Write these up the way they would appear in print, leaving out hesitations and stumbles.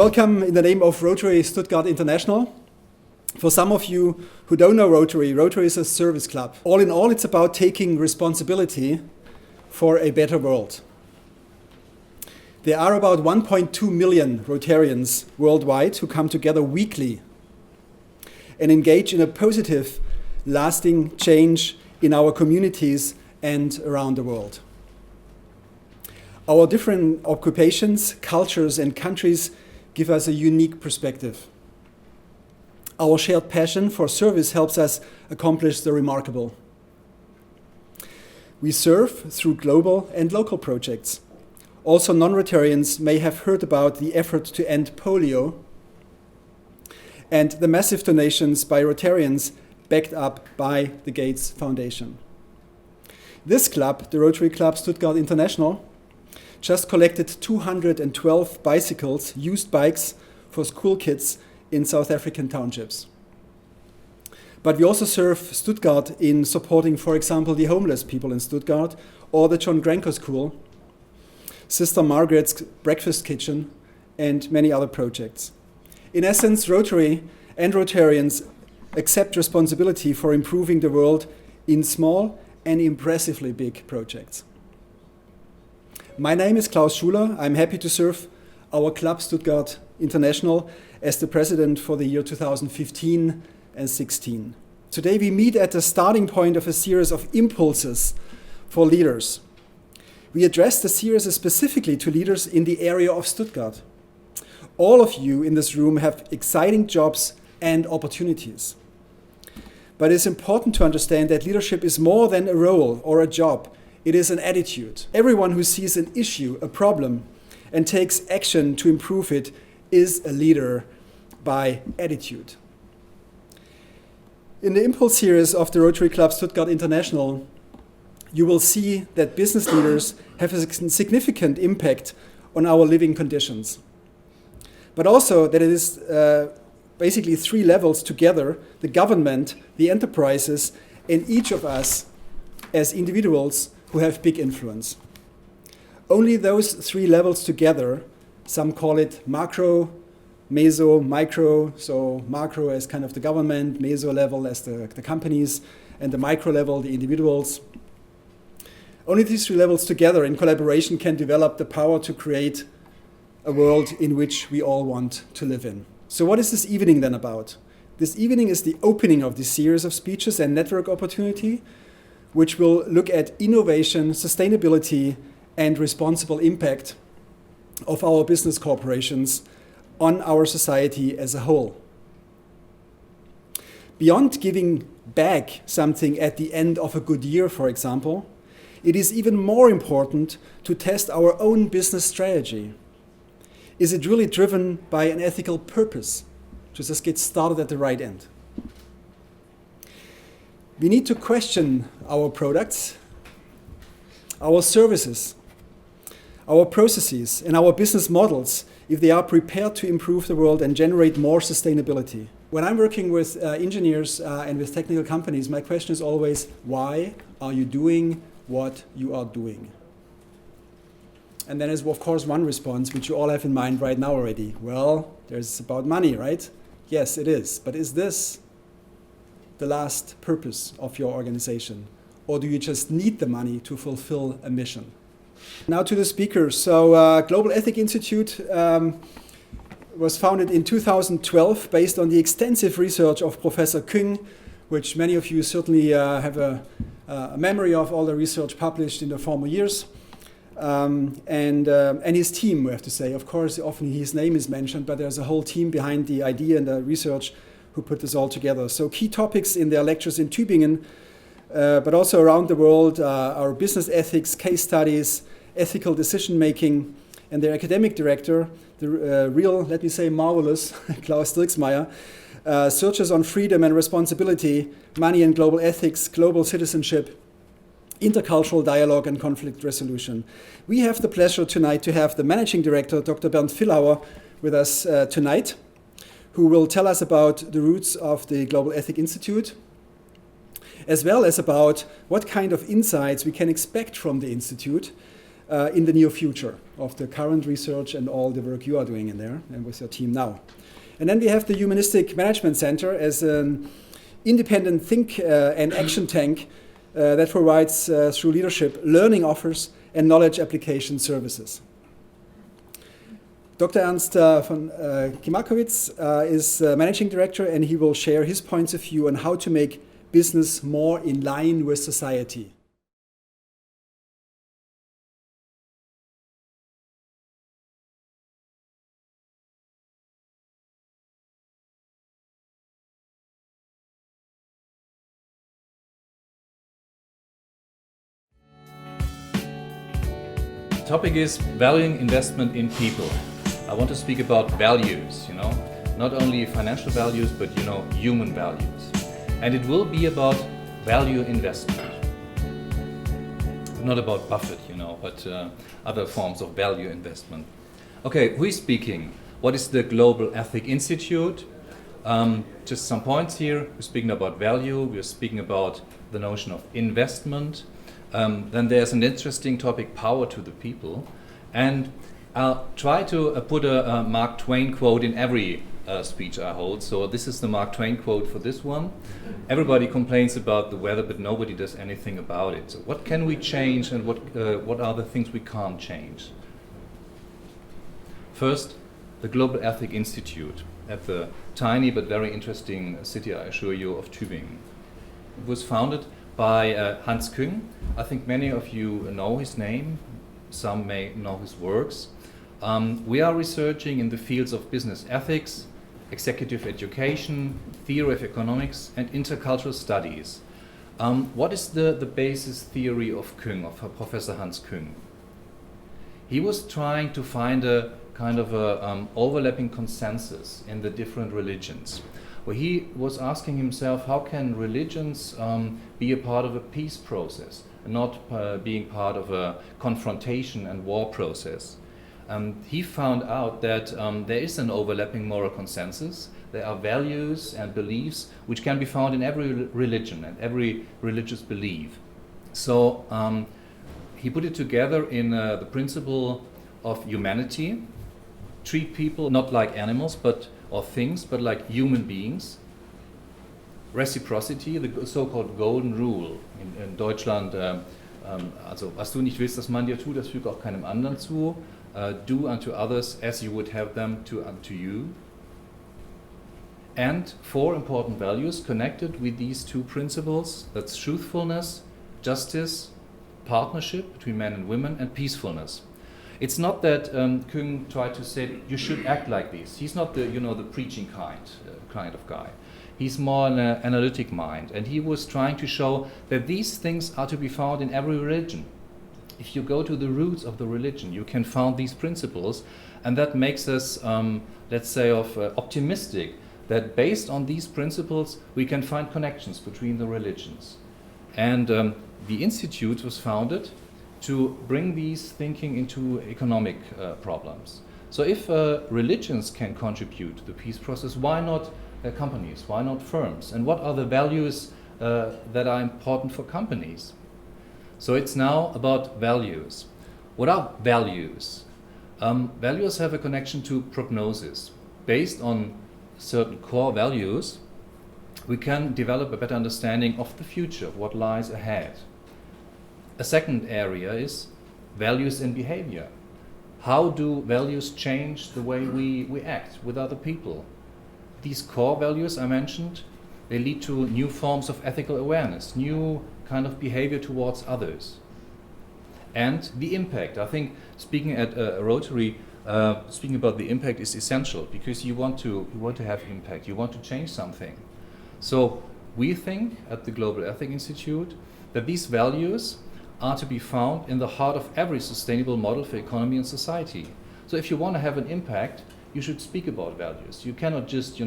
Welcome in the name of Rotary Stuttgart-International. For some of you who don't know Rotary, Rotary is a service club. All in all, it's about taking responsibility for a better world. There are about 1.2 million Rotarians worldwide who come together weekly and engage in a positive, lasting change in our communities and around the world. Our different occupations, cultures, and countries give us a unique perspective. Our shared passion for service helps us accomplish the remarkable. We serve through global and local projects. Also, non-Rotarians may have heard about the effort to end polio and the massive donations by Rotarians backed up by the Gates Foundation. This club, the Rotary Club Stuttgart-International, just collected 212 bicycles, used bikes, for school kids in South African townships. But we also serve Stuttgart in supporting, for example, the homeless people in Stuttgart, or the John Granko School, Sister Margaret's Breakfast Kitchen, and many other projects. In essence, Rotary and Rotarians accept responsibility for improving the world in small and impressively big projects. My name is Klaus Schuler. I'm happy to serve our club Stuttgart International as the president for the year 2015 and 16. Today we meet at the starting point of a series of impulses for leaders. We address the series specifically to leaders in the area of Stuttgart. All of you in this room have exciting jobs and opportunities. But it's important to understand that leadership is more than a role or a job. It is an attitude. Everyone who sees an issue, a problem, and takes action to improve it is a leader by attitude. In the Impulse series of the Rotary Club Stuttgart International, you will see that business leaders have a significant impact on our living conditions. But also that it is basically three levels together: the government, the enterprises, and each of us as individuals who have big influence. Only those three levels together, some call it macro, meso, micro, so macro as kind of the government, meso level as the companies, and the micro level, the individuals. Only these three levels together in collaboration can develop the power to create a world in which we all want to live in. So what is this evening then about? This evening is the opening of this series of speeches and network opportunity, which will look at innovation, sustainability, and responsible impact of our business corporations on our society as a whole. Beyond giving back something at the end of a good year, for example, it is even more important to test our own business strategy. Is it really driven by an ethical purpose to just get started at the right end? We need to question our products, our services, our processes, and our business models if they are prepared to improve the world and generate more sustainability. When I'm working with engineers and with technical companies, my question is always, why are you doing what you are doing? And then there's, of course, one response, which you all have in mind right now already. Well, there's about money, right? Yes, it is. But is this the last purpose of your organization? Or do you just need the money to fulfill a mission? Now to the speakers. So Global Ethic Institute was founded in 2012 based on the extensive research of Professor Küng, which many of you certainly have a memory of, all the research published in the former years. And his team, we have to say. Of course, often his name is mentioned, but there's a whole team behind the idea and the research who put this all together. So key topics in their lectures in Tübingen, but also around the world, are business ethics, case studies, ethical decision-making, and their academic director, the real, let me say, marvelous Klaus Dirksmeier, searches on freedom and responsibility, money and global ethics, global citizenship, intercultural dialogue, and conflict resolution. We have the pleasure tonight to have the managing director, Dr. Bernd Villauer, with us tonight, who will tell us about the roots of the Global Ethic Institute, as well as about what kind of insights we can expect from the Institute in the near future of the current research and all the work you are doing in there and with your team now. And then we have the Humanistic Management Center as an independent think and action tank that provides, through leadership, learning offers and knowledge application services. Dr. Ernst von Kimakowitz is managing director, and he will share his points of view on how to make business more in line with society. The topic is valuing investment in people. I want to speak about values, not only financial values, but human values. And it will be about value investment. Not about Buffett, but other forms of value investment. Okay, who is speaking? What is the Global Ethic Institute? Just some points here. We're speaking about value. We're speaking about the notion of investment. Then there's an interesting topic, power to the people. And I'll try to put a Mark Twain quote in every speech I hold. So this is the Mark Twain quote for this one. Everybody complains about the weather, but nobody does anything about it. So what can we change, and what are the things we can't change? First, the Global Ethic Institute at the tiny but very interesting city, I assure you, of Tübingen. It was founded by Hans Küng. I think many of you know his name. Some may know his works. We are researching in the fields of business ethics, executive education, theory of economics, and intercultural studies. What is the basis theory of Küng, of Professor Hans Küng? He was trying to find a kind of overlapping consensus in the different religions, where he was asking himself, how can religions be a part of a peace process, and not being part of a confrontation and war process? He found out that there is an overlapping moral consensus. There are values and beliefs which can be found in every religion and every religious belief. So he put it together in the principle of humanity. Treat people not like animals or things, but like human beings. Reciprocity, the so-called golden rule. In Deutschland, also was du nicht willst, dass man dir tut, das füge auch keinem anderen zu. Do unto others as you would have them to unto you. And 4 important values connected with these 2 principles. That's truthfulness, justice, partnership between men and women, and peacefulness. It's not that Küng tried to say you should act like this. He's not the the preaching kind of guy. He's more an analytic mind, and he was trying to show that these things are to be found in every religion. If you go to the roots of the religion, you can find these principles, and that makes us, let's say, optimistic that based on these principles we can find connections between the religions. And the institute was founded to bring these thinking into economic problems. So if religions can contribute to the peace process, why not companies? Why not firms? And what are the values that are important for companies? So it's now about values. What are values? Values have a connection to prognosis. Based on certain core values, we can develop a better understanding of the future, of what lies ahead. A second area is values in behavior. How do values change the way we act with other people? These core values I mentioned, they lead to new forms of ethical awareness, new kind of behavior towards others. And the impact. I think speaking at Rotary, speaking about the impact is essential, because you want to have impact, you want to change something. So we think at the Global Ethic Institute that these values are to be found in the heart of every sustainable model for economy and society. So if you want to have an impact, you should speak about values. You cannot just,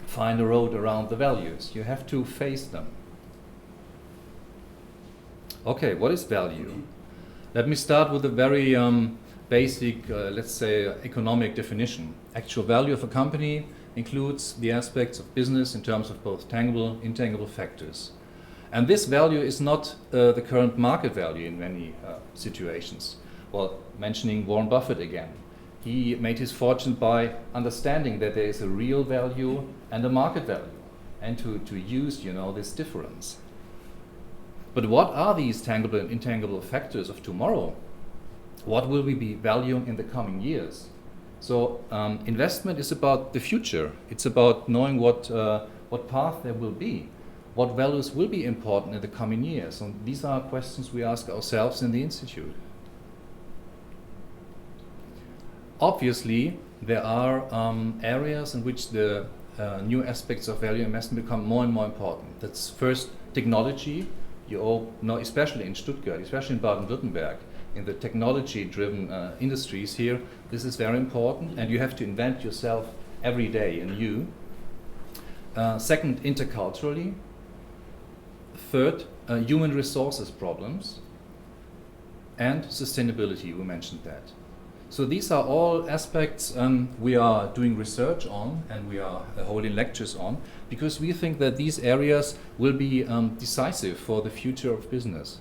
find a road around the values. You have to face them. Okay, what is value? Let me start with a very basic, let's say, economic definition. Actual value of a company includes the aspects of business in terms of both tangible, intangible factors. And this value is not the current market value in many situations. Well, mentioning Warren Buffett again, he made his fortune by understanding that there is a real value and a market value, and to use, this difference. But what are these tangible and intangible factors of tomorrow? What will we be valuing in the coming years? So investment is about the future. It's about knowing what path there will be, what values will be important in the coming years. And these are questions we ask ourselves in the Institute. Obviously, there are areas in which the new aspects of value investment become more and more important. That's first technology. You all know, especially in Stuttgart, especially in Baden-Württemberg, in the technology-driven industries here, this is very important, and you have to invent yourself every day anew. Second, interculturally. Third, human resources problems. And sustainability, we mentioned that. So these are all aspects we are doing research on, and we are holding lectures on, because we think that these areas will be decisive for the future of business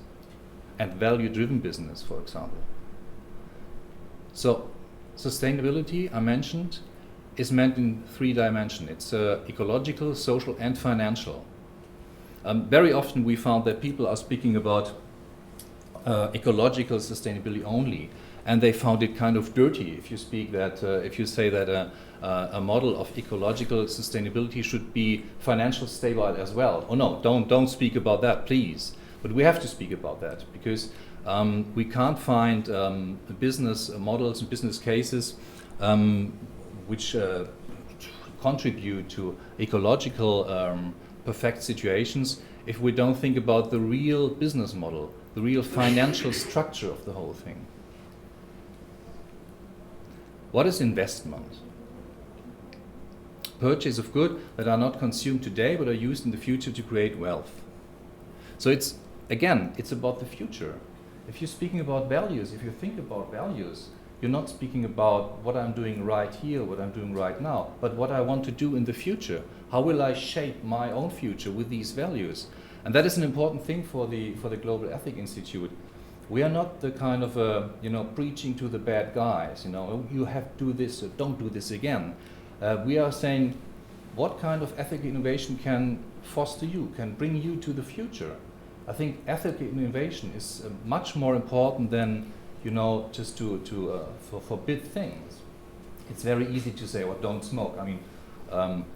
and value-driven business, for example. So sustainability, I mentioned, is meant in 3 dimensions. It's ecological, social, and financial. Very often we found that people are speaking about ecological sustainability only, and they found it kind of dirty if you speak that if you say that a model of ecological sustainability should be financial stable as well. Oh no, don't speak about that, please. But we have to speak about that, because we can't find business models and business cases which contribute to ecological perfect situations if we don't think about the real business model, the real financial structure of the whole thing. What is investment? Purchase of goods that are not consumed today but are used in the future to create wealth. So it's about the future. If you're speaking about values, if you think about values, you're not speaking about what I'm doing right here, what I'm doing right now, but what I want to do in the future. How will I shape my own future with these values? And that is an important thing for the Global Ethic Institute. We are not the kind of preaching to the bad guys. You have to do this, or don't do this again. We are saying, what kind of ethical innovation can foster you, can bring you to the future? I think ethical innovation is much more important than just to forbid things. It's very easy to say, well, don't smoke. I mean,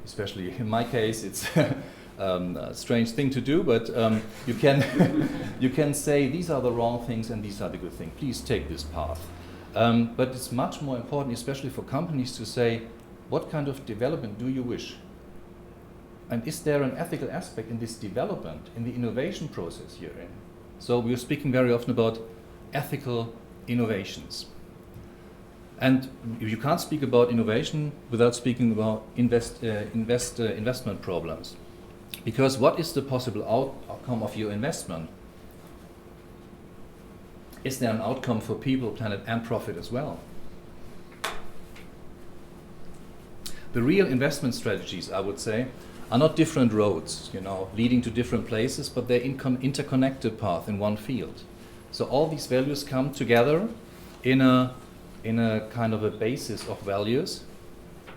especially in my case, it's a strange thing to do, but you can you can say these are the wrong things and these are the good things. Please take this path. But it's much more important, especially for companies, to say, what kind of development do you wish? And is there an ethical aspect in this development, in the innovation process you're in? So we're speaking very often about ethical innovations. And you can't speak about innovation without speaking about investment problems. Because what is the possible outcome of your investment? Is there an outcome for people, planet, and profit as well? The real investment strategies, I would say, are not different roads, leading to different places, but they're interconnected path in one field. So all these values come together in a kind of a basis of values.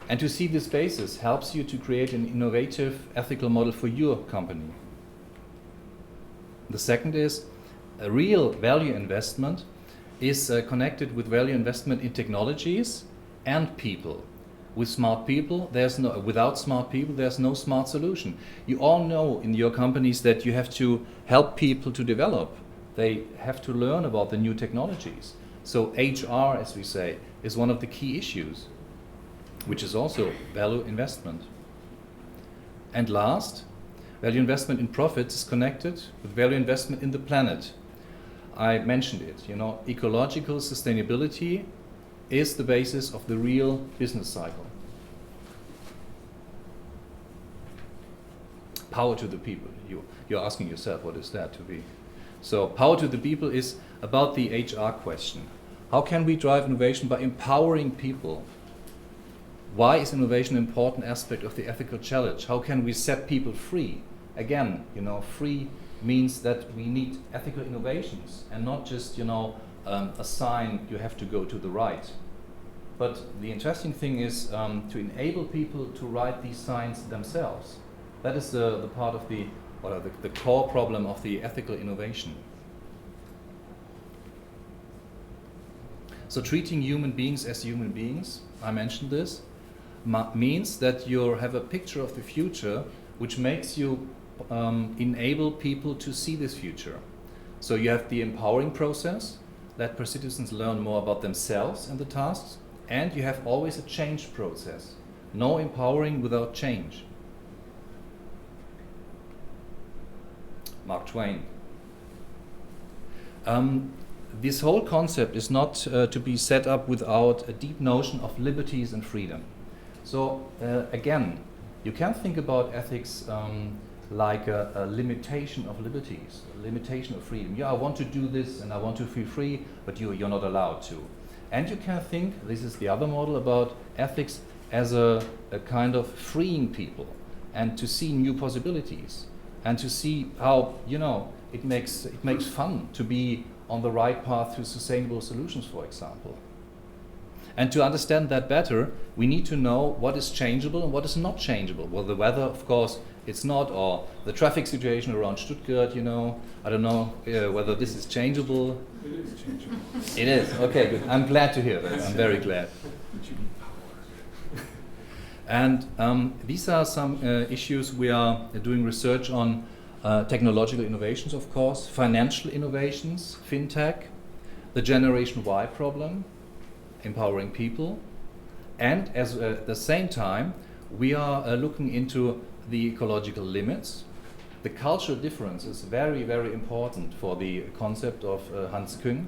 And to see this basis helps you to create an innovative ethical model for your company. The second is a real value investment is connected with value investment in technologies and people. With smart people, without smart people, there's no smart solution. You all know in your companies that you have to help people to develop. They have to learn about the new technologies. So HR, as we say, is one of the key issues, which is also value investment. And last, value investment in profits is connected with value investment in the planet. I mentioned it, ecological sustainability is the basis of the real business cycle. Power to the people. You're asking yourself, what is that to be? So power to the people is about the HR question. How can we drive innovation by empowering people? Why is innovation an important aspect of the ethical challenge? How can we set people free? Again, free means that we need ethical innovations and not just, a sign you have to go to the right. But the interesting thing is to enable people to write these signs themselves. That is the part of the core problem of the ethical innovation. So treating human beings as human beings, I mentioned this, means that you have a picture of the future which makes you enable people to see this future. So you have the empowering process, let citizens learn more about themselves and the tasks, and you have always a change process. No empowering without change. Mark Twain. This whole concept is not to be set up without a deep notion of liberties and freedom. So again, you can think about ethics like a limitation of liberties, a limitation of freedom. Yeah, I want to do this and I want to feel free, but you're not allowed to. And you can think, this is the other model, about ethics as a kind of freeing people and to see new possibilities and to see how, it makes fun to be on the right path to sustainable solutions, for example. And to understand that better, we need to know what is changeable and what is not changeable. Well, the weather, of course, it's not, or the traffic situation around Stuttgart, I don't know whether this is changeable. It is changeable. It is, okay, good. I'm glad to hear that. I'm very glad. And these are some issues we are doing research on. Technological innovations, of course, financial innovations, fintech, the Generation Y problem, empowering people, and at the same time, we are looking into the ecological limits. The cultural difference is very, very important for the concept of Hans Küng,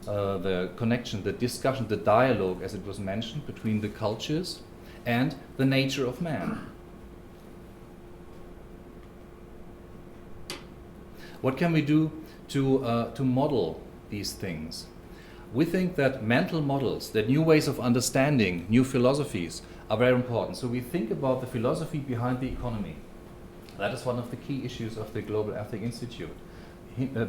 the connection, the discussion, the dialogue, as it was mentioned, between the cultures and the nature of man. What can we do to model these things? We think that mental models, that new ways of understanding, new philosophies are very important. So we think about the philosophy behind the economy. That is one of the key issues of the Global Ethic Institute.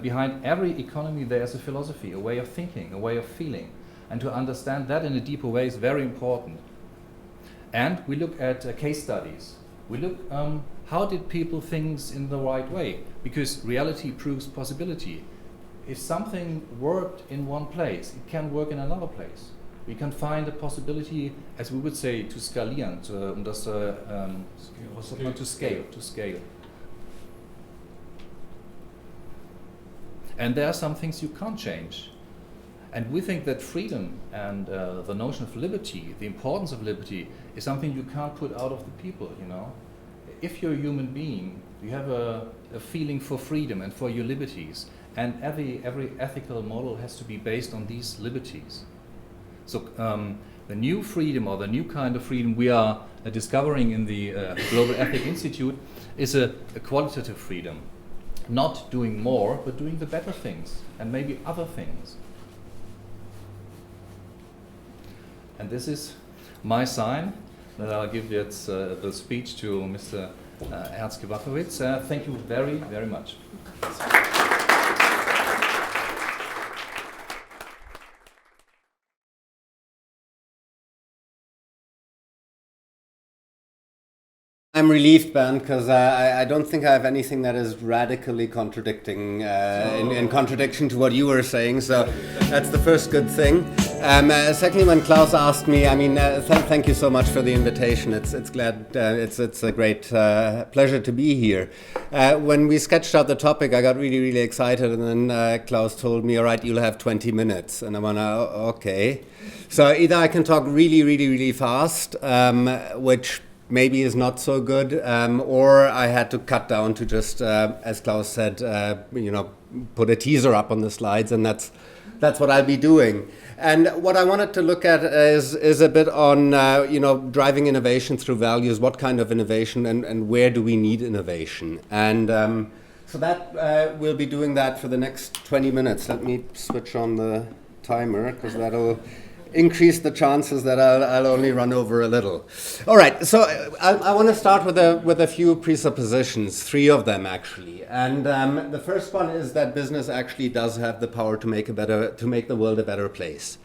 Behind every economy there is a philosophy, a way of thinking, a way of feeling. And to understand that in a deeper way is very important. And we look at case studies. We look how did people think in the right way? Because reality proves possibility. If something worked in one place, it can work in another place. We can find a possibility, as we would say, to skalieren, to scale. And there are some things you can't change. And we think that freedom and the notion of liberty, the importance of liberty, is something you can't put out of the people, If you're a human being, you have a feeling for freedom and for your liberties. And every ethical model has to be based on these liberties. So the new freedom, or the new kind of freedom we are discovering in the Global Ethic Institute, is a qualitative freedom. Not doing more, but doing the better things, and maybe other things. And this is my sign that I'll give the speech to Mr. Herzke-Wachowicz. Thank you very, very much. I'm relieved, Ben, because I don't think I have anything that is radically contradicting in contradiction to what you were saying. So that's the first good thing. Secondly, when Klaus asked me, thank you so much for the invitation. It's a great pleasure to be here. When we sketched out the topic, I got really, really excited, and then Klaus told me, "All right, you'll have 20 minutes," and I went, "Okay." So either I can talk really, really, really fast, which maybe is not so good, or I had to cut down to just, as Klaus said, put a teaser up on the slides, and that's what I'll be doing. And what I wanted to look at is a bit on, driving innovation through values. What kind of innovation, and where do we need innovation? And so that we'll be doing that for the next 20 minutes. Let me switch on the timer, because that'll increase the chances that I'll only run over a little. All right, so I want to start with a few presuppositions, 3 of them actually. And the first one is that business actually does have the power to make the world a better place.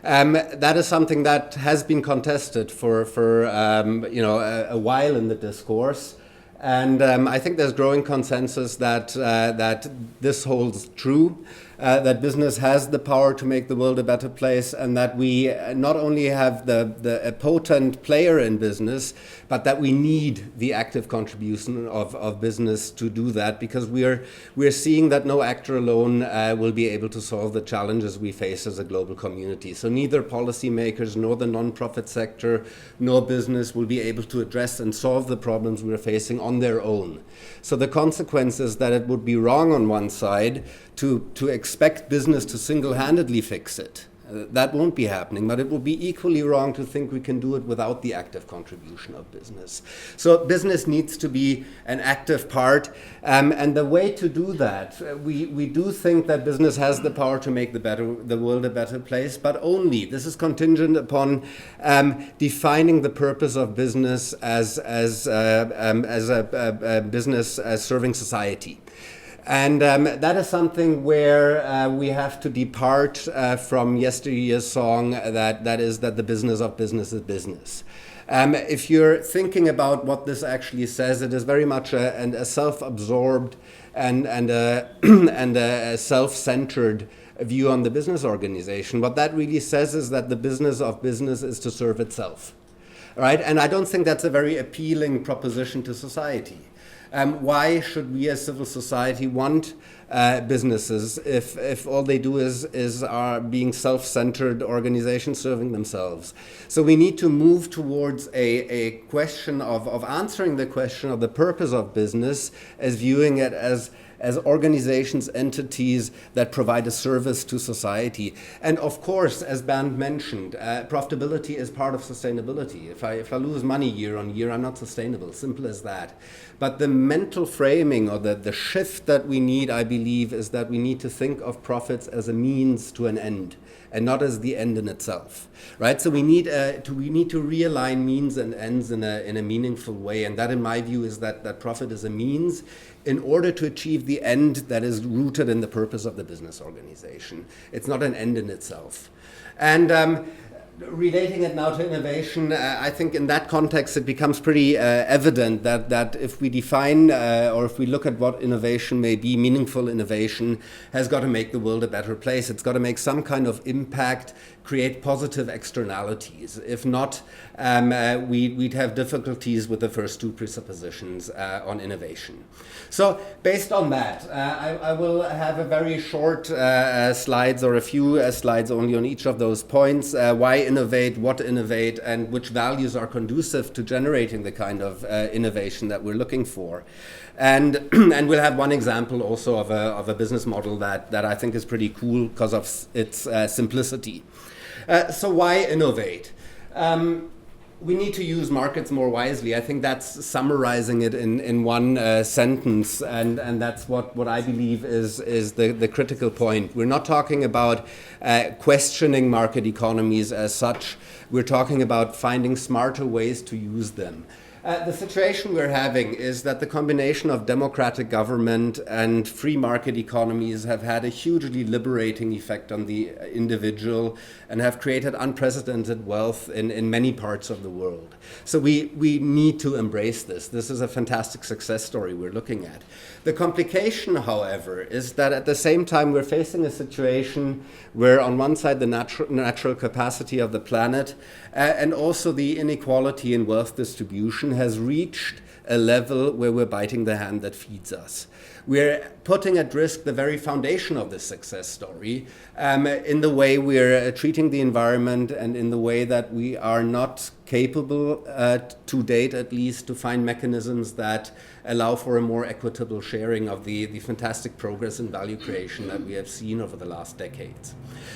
That is something that has been contested for a while in the discourse. And I think there's growing consensus that this holds true, that business has the power to make the world a better place, and that we not only have a potent player in business, but that we need the active contribution of business to do that, because we're seeing that no actor alone will be able to solve the challenges we face as a global community. So neither policymakers, nor the non-profit sector, nor business will be able to address and solve the problems we're facing on their own. So the consequence is that it would be wrong on one side to expect business to single-handedly fix it. That won't be happening, but it will be equally wrong to think we can do it without the active contribution of business. So business needs to be an active part, and the way to do that, we do think that business has the power to make the world a better place, but only, this is contingent upon defining the purpose of business as a business as serving society. And that is something where we have to depart from yesteryear's song that is that the business of business is business. If you're thinking about what this actually says, it is very much a self-absorbed and a self-centered view on the business organization. What that really says is that the business of business is to serve itself. Right? And I don't think that's a very appealing proposition to society. Why should we as civil society want businesses if all they do are being self-centered organizations serving themselves? So we need to move towards a question of answering the question of the purpose of business as viewing it as organizations, entities that provide a service to society. And of course, as Bernd mentioned, profitability is part of sustainability. If I lose money year on year, I'm not sustainable, simple as that. But the mental framing or the shift that we need, I believe, is that we need to think of profits as a means to an end, and not as the end in itself, right? So we need to realign means and ends in a meaningful way, and that, in my view, is that profit is a means in order to achieve the end that is rooted in the purpose of the business organization. It's not an end in itself. And relating it now to innovation, I think in that context it becomes pretty evident that if we define or if we look at what innovation may be, meaningful innovation has got to make the world a better place. It's got to make some kind of impact, create positive externalities. If not, we'd have difficulties with the first 2 presuppositions on innovation. So based on that, I will have a very short slides, or a few slides only on each of those points. Why innovate, what innovate, and which values are conducive to generating the kind of innovation that we're looking for. And we'll have one example also of a business model that I think is pretty cool because of its simplicity. So why innovate? We need to use markets more wisely. I think that's summarizing it in one sentence, and that's what I believe is the critical point. We're not talking about questioning market economies as such. We're talking about finding smarter ways to use them. The situation we're having is that the combination of democratic government and free market economies have had a hugely liberating effect on the individual and have created unprecedented wealth in many parts of the world. So we need to embrace this. This is a fantastic success story we're looking at. The complication, however, is that at the same time we're facing a situation where on one side the natural capacity of the planet and also the inequality in wealth distribution has reached a level where we're biting the hand that feeds us. We're putting at risk the very foundation of this success story in the way we're treating the environment and in the way that we are not capable, to date at least, to find mechanisms that allow for a more equitable sharing of the fantastic progress and value creation that we have seen over the last decades.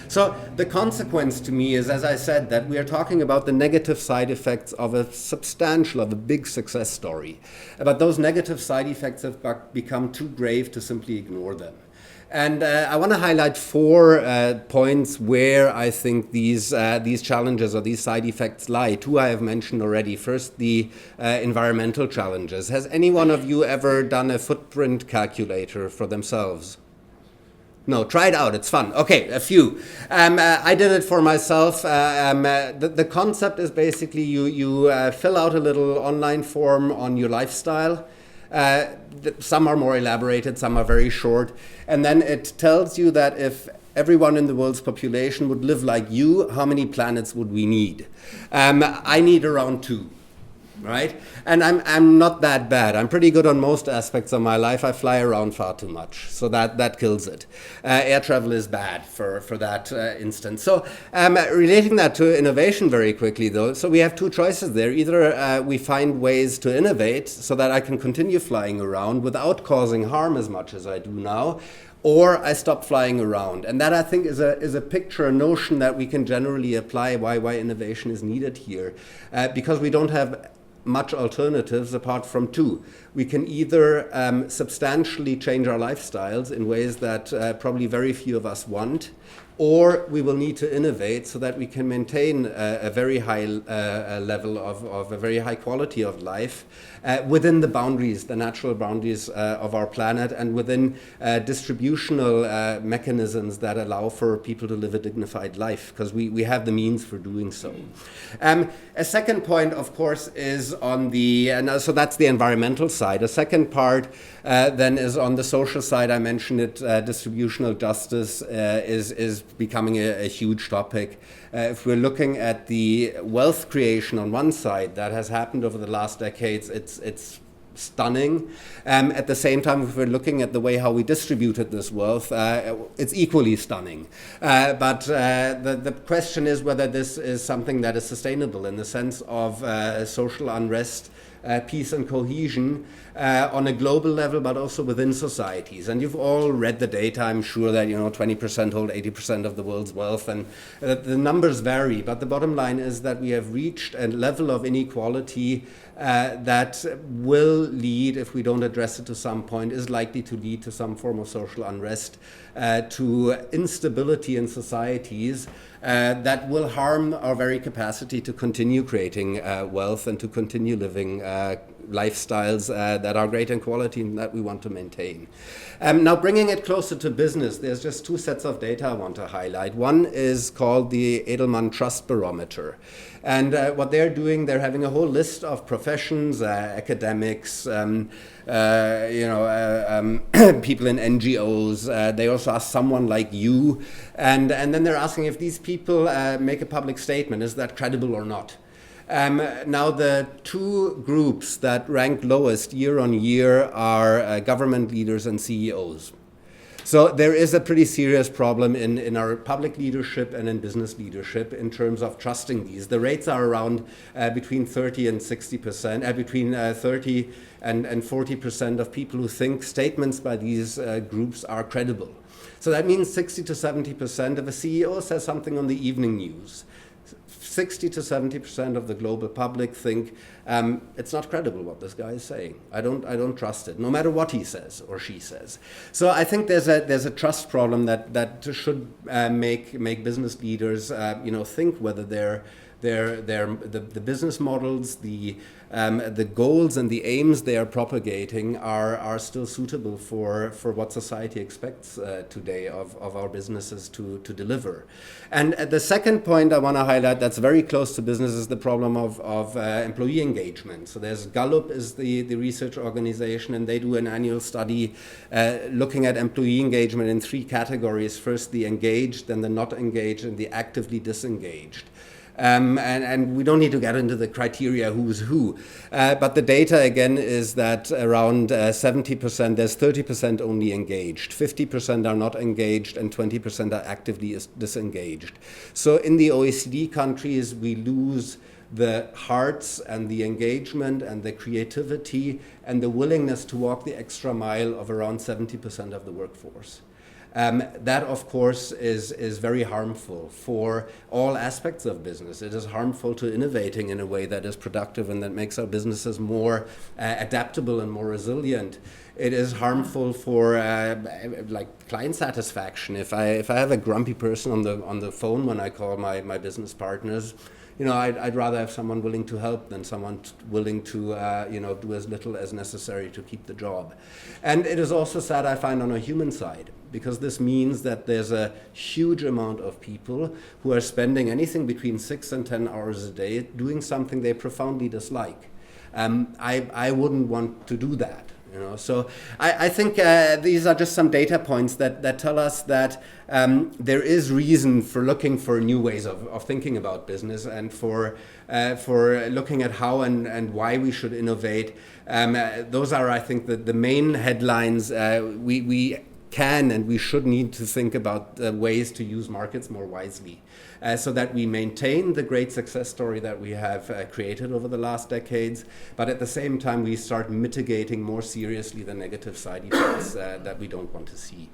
So the consequence to me is, as I said, that we are talking about the negative side effects of a big success story. But those negative side effects have become too grave to simply ignore them. And I want to highlight 4 points where I think these challenges or these side effects lie. 2 I have mentioned already. First, the environmental challenges. Has any one of you ever done a footprint calculator for themselves? No, try it out. It's fun. Okay, a few. I did it for myself. The concept is basically you fill out a little online form on your lifestyle. Some are more elaborated, some are very short. And then it tells you that if everyone in the world's population would live like you, how many planets would we need? I need around 2. Right? And I'm not that bad. I'm pretty good on most aspects of my life. I fly around far too much, so that kills it. Air travel is bad for that instance. So relating that to innovation very quickly, though, so we have 2 choices there. Either we find ways to innovate so that I can continue flying around without causing harm as much as I do now, or I stop flying around. And that, I think, is a picture, a notion that we can generally apply why innovation is needed here. Because we don't have much alternatives apart from 2. We can either substantially change our lifestyles in ways that probably very few of us want, or we will need to innovate so that we can maintain a very high level of a very high quality of life within the boundaries, the natural boundaries of our planet, and within distributional mechanisms that allow for people to live a dignified life, because we have the means for doing so. A second point, of course, is on the, so that's the environmental side. A second part then is on the social side. I mentioned it, distributional justice is becoming a huge topic. If we're looking at the wealth creation on one side that has happened over the last decades, it's stunning. At the same time, if we're looking at the way how we distributed this wealth, it's equally stunning. But the question is whether this is something that is sustainable in the sense of social unrest, peace and cohesion on a global level, but also within societies. And you've all read the data. I'm sure that 20% hold 80% of the world's wealth, and the numbers vary. But the bottom line is that we have reached a level of inequality that will lead, if we don't address it to some point, is likely to lead to some form of social unrest, to instability in societies that will harm our very capacity to continue creating wealth and to continue living lifestyles that are great in quality and that we want to maintain. Now, bringing it closer to business, there's just 2 sets of data I want to highlight. One is called the Edelman Trust Barometer. And what they're doing, they're having a whole list of professions, academics, people in NGOs. They also ask someone like you. And then they're asking if these people make a public statement, is that credible or not? Now, the 2 groups that rank lowest year on year are government leaders and CEOs. So there is a pretty serious problem in our public leadership and in business leadership in terms of trusting these. The rates are around between 30 and 60%, between 30 and 40% of people who think statements by these groups are credible. So that means 60 to 70% of a CEO says something on the evening news. 60 to 70% of the global public think it's not credible what this guy is saying. I don't trust it, no matter what he says or she says. So I think there's a trust problem that should make business leaders think whether the business models, the goals and the aims they are propagating are still suitable for what society expects today of our businesses to deliver. And the second point I want to highlight that's very close to business is the problem of employee engagement. So there's Gallup is the research organization, and they do an annual study looking at employee engagement in 3 categories. First, the engaged, then the not engaged, and the actively disengaged. And we don't need to get into the criteria who's who, but the data again is that around 70%, there's 30% only engaged, 50% are not engaged, and 20% are actively disengaged. So in the OECD countries, we lose the hearts and the engagement and the creativity and the willingness to walk the extra mile of around 70% of the workforce. that of course is very harmful for all aspects of business. It is harmful to innovating in a way that is productive and that makes our businesses more adaptable and more resilient. It is harmful for like client satisfaction. If I have a grumpy person on the phone when I call my business partners, you know, I'd rather have someone willing to help than someone willing to, do as little as necessary to keep the job. And it is also sad, I find, on a human side, because this means that there's a huge amount of people who are spending anything between 6 and 10 hours a day doing something they profoundly dislike. I wouldn't want to do that. So I think these are just some data points that tell us that there is reason for looking for new ways of thinking about business and for looking at how and why we should innovate. Those are, I think, the main headlines. We can and we should need to think about ways to use markets more wisely so that we maintain the great success story that we have created over the last decades, but at the same time we start mitigating more seriously the negative side effects that we don't want to see.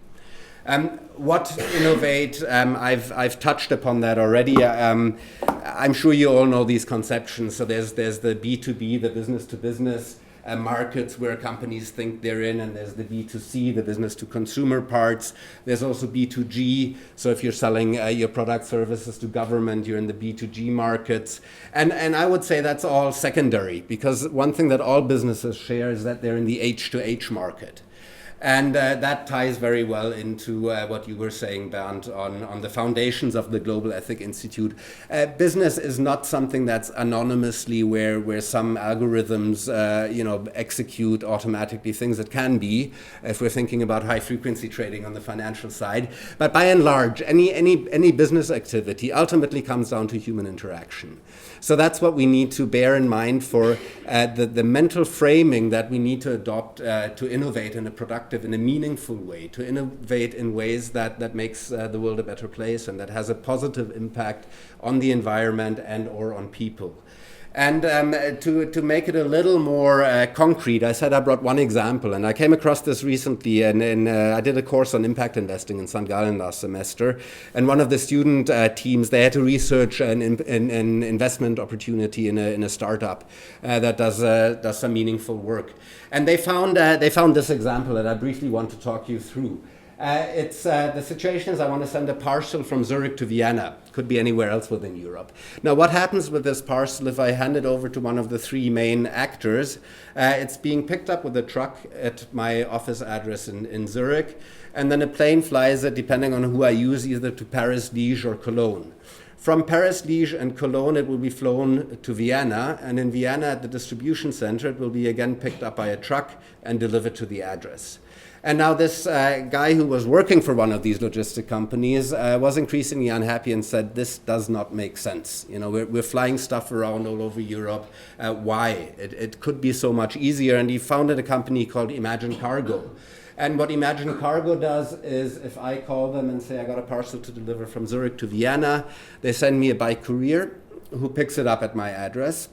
What innovate? I've touched upon that already. I'm sure you all know these conceptions. So there's the B2B, the business to business markets where companies think they're in, and there's the B2C, the business to consumer parts. There's also B2G. So if you're selling your product services to government, you're in the B2G markets. And I would say that's all secondary, because one thing that all businesses share is that they're in the H to H market. And that ties very well into what you were saying, Bernd, on the foundations of the Global Ethic Institute. Business is not something that's anonymously where some algorithms execute automatically things that can be, if we're thinking about high frequency trading on the financial side. But by and large, any business activity ultimately comes down to human interaction. So that's what we need to bear in mind for the mental framing that we need to adopt to innovate in a productive, in a meaningful way, to innovate in ways that makes the world a better place and that has a positive impact on the environment and or on people. And to make it a little more concrete, I said I brought one example, and I came across this recently, and I did a course on impact investing in St. Gallen last semester, and one of the student teams, they had to research an investment opportunity in a startup that does some meaningful work. And they found this example that I briefly want to talk you through. It's the situation is I want to send a parcel from Zurich to Vienna. Could be anywhere else within Europe. Now, what happens with this parcel if I hand it over to one of the three main actors? It's being picked up with a truck at my office address in Zurich, and then a plane flies it, depending on who I use, either to Paris, Liège, or Cologne. From Paris, Liège, and Cologne, it will be flown to Vienna, and in Vienna at the distribution center, it will be again picked up by a truck and delivered to the address. And now this guy who was working for one of these logistic companies was increasingly unhappy and said, this does not make sense. We're flying stuff around all over Europe. Why? It could be so much easier. And he founded a company called Imagine Cargo. And what Imagine Cargo does is, if I call them and say I got a parcel to deliver from Zurich to Vienna, they send me a bike courier who picks it up at my address.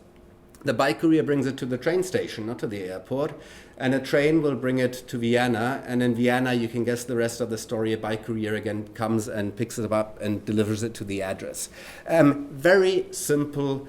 The bike courier brings it to the train station, not to the airport, and a train will bring it to Vienna, and in Vienna, you can guess the rest of the story, a bike courier again comes and picks it up and delivers it to the address. Very simple,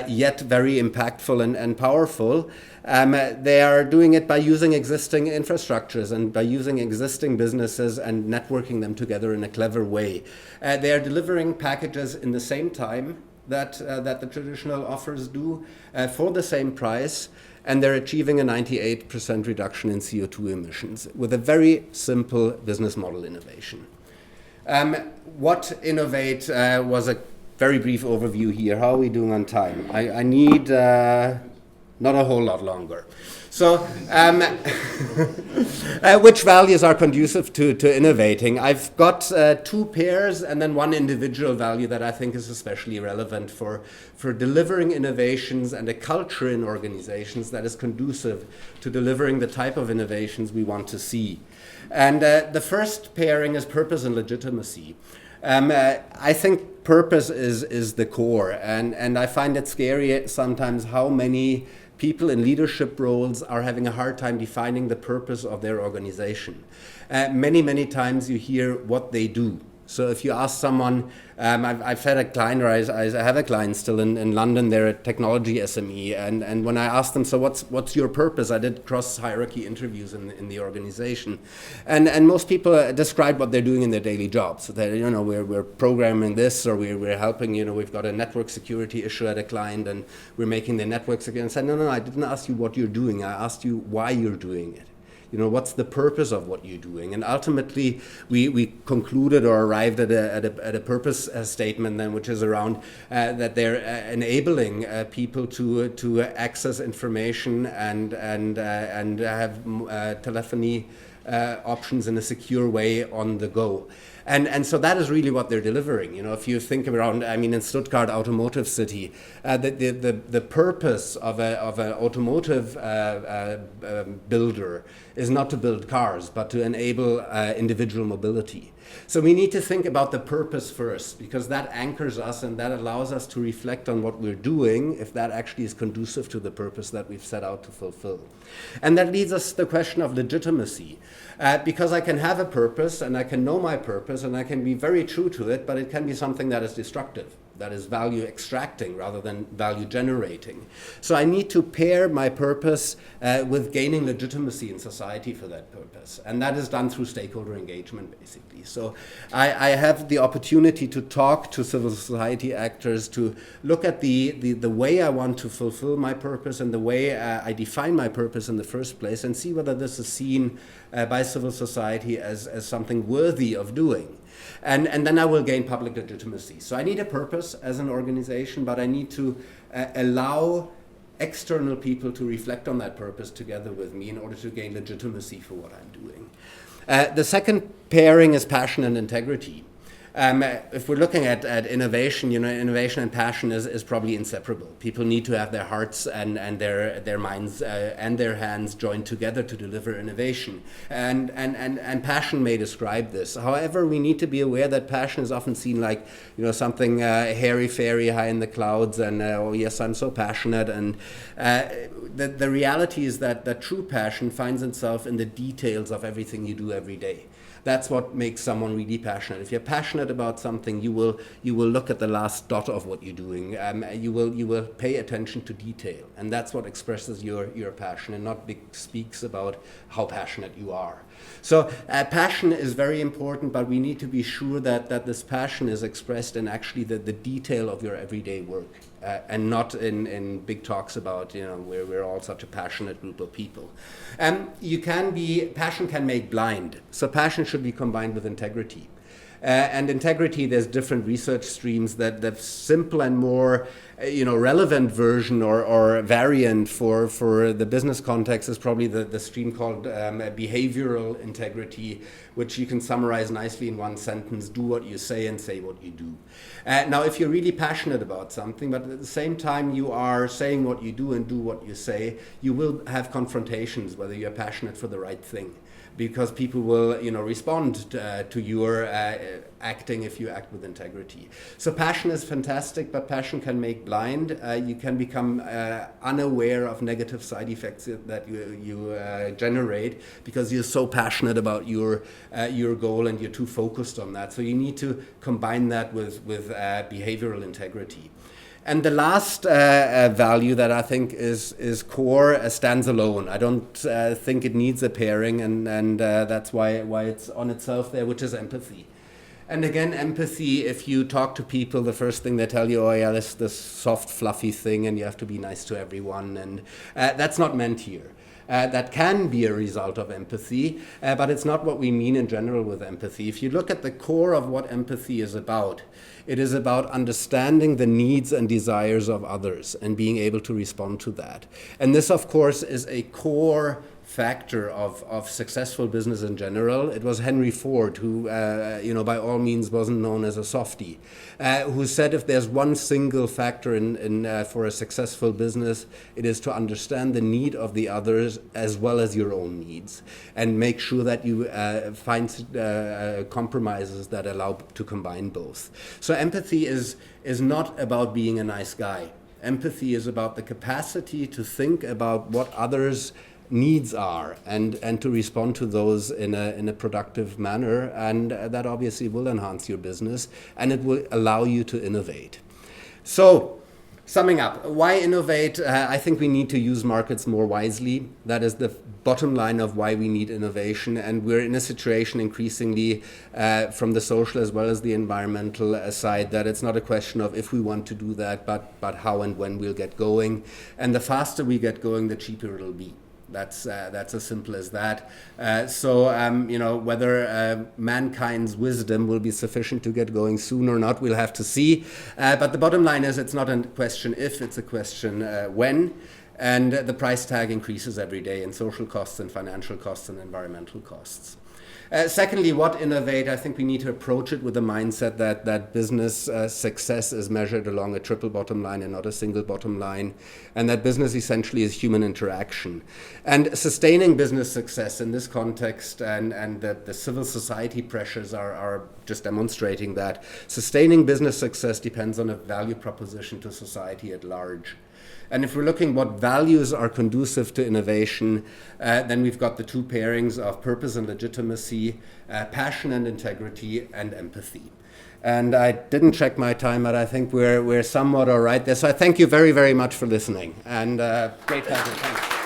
yet very impactful and powerful. They are doing it by using existing infrastructures and by using existing businesses and networking them together in a clever way. They are delivering packages in the same time that the traditional offers do for the same price, and they're achieving a 98% reduction in CO2 emissions with a very simple business model innovation. What innovate was a very brief overview here. How are we doing on time? I need not a whole lot longer. So, which values are conducive to innovating? I've got two pairs and then one individual value that I think is especially relevant for delivering innovations and a culture in organizations that is conducive to delivering the type of innovations we want to see. And the first pairing is purpose and legitimacy. I think purpose is the core, and I find it scary sometimes how many people in leadership roles are having a hard time defining the purpose of their organization. Many times you hear what they do. So if you ask someone, I've had a client, or I have a client still in London, they're a technology SME, and when I asked them, so what's your purpose? I did cross-hierarchy interviews in the organization, and most people describe what they're doing in their daily jobs. So that, we're programming this, or we're helping, we've got a network security issue at a client, and we're making the network secure. And said, no, I didn't ask you what you're doing. I asked you why you're doing it. What's the purpose of what you're doing? And ultimately, we concluded or arrived at a purpose statement then, which is around that they're enabling people to access information and have telephony options in a secure way on the go. And so that is really what they're delivering. If you think around, in Stuttgart, automotive city, the purpose of an automotive builder is not to build cars, but to enable individual mobility. So we need to think about the purpose first, because that anchors us and that allows us to reflect on what we're doing, if that actually is conducive to the purpose that we've set out to fulfill. And that leads us to the question of legitimacy. Because I can have a purpose and I can know my purpose and I can be very true to it, but it can be something that is destructive, that is value extracting rather than value generating. So I need to pair my purpose with gaining legitimacy in society for that purpose. And that is done through stakeholder engagement, basically. So I have the opportunity to talk to civil society actors, to look at the way I want to fulfill my purpose and the way I define my purpose in the first place, and see whether this is seen by civil society as something worthy of doing. And then I will gain public legitimacy. So I need a purpose as an organization, but I need to allow external people to reflect on that purpose together with me in order to gain legitimacy for what I'm doing. The second pairing is passion and integrity. If we're looking at innovation, innovation and passion is probably inseparable. People need to have their hearts and their minds and their hands joined together to deliver innovation. And passion may describe this. However, we need to be aware that passion is often seen like, something hairy-fairy high in the clouds, and oh yes, I'm so passionate. And the reality is that true passion finds itself in the details of everything you do every day. That's what makes someone really passionate. If you're passionate about something, you will look at the last dot of what you're doing. You will pay attention to detail, and that's what expresses your passion, and not speaks about how passionate you are. So passion is very important, but we need to be sure that this passion is expressed in actually the detail of your everyday work, and not in big talks about we're all such a passionate group of people. Passion can make blind. So passion should be combined with integrity. And integrity, there's different research streams. That the simple and more relevant version or variant for the business context is probably the stream called behavioral integrity, which you can summarize nicely in one sentence: do what you say and say what you do. Now, if you're really passionate about something, but at the same time you are saying what you do and do what you say, you will have confrontations whether you're passionate for the right thing, because people will respond to your acting if you act with integrity. So passion is fantastic, but passion can make blind. You can become unaware of negative side effects that you generate because you're so passionate about your goal and you're too focused on that. So you need to combine that with behavioral integrity. And the last value that I think is core stands alone. I don't think it needs a pairing, and that's why it's on itself there, which is empathy. And again, empathy, if you talk to people, the first thing they tell you, oh yeah, this soft, fluffy thing, and you have to be nice to everyone, and that's not meant here. That can be a result of empathy, but it's not what we mean in general with empathy. If you look at the core of what empathy is about, it is about understanding the needs and desires of others and being able to respond to that. And this, of course, is a core factor of successful business in general. It was Henry Ford who, by all means wasn't known as a softie, who said if there's one single factor for a successful business, it is to understand the need of the others as well as your own needs, and make sure that you find compromises that allow to combine both. So empathy is not about being a nice guy. Empathy is about the capacity to think about what others' needs are and to respond to those in a productive manner. And that obviously will enhance your business and it will allow you to innovate. So, summing up, why innovate? I think we need to use markets more wisely. That is the bottom line of why we need innovation. And we're in a situation increasingly from the social as well as the environmental side that it's not a question of if we want to do that, but how and when we'll get going. And the faster we get going, the cheaper it'll be. That's as simple as that. Whether mankind's wisdom will be sufficient to get going soon or not, we'll have to see. But the bottom line is it's not a question if, it's a question when. And the price tag increases every day in social costs and financial costs and environmental costs. Secondly, what innovate? I think we need to approach it with the mindset that business success is measured along a triple bottom line and not a single bottom line, and that business essentially is human interaction. And sustaining business success in this context and the civil society pressures are just demonstrating that sustaining business success depends on a value proposition to society at large. And if we're looking what values are conducive to innovation, then we've got the two pairings of purpose and legitimacy, passion and integrity, and empathy. And I didn't check my time, but I think we're somewhat all right there. So I thank you very, very much for listening. And great pleasure. Thanks.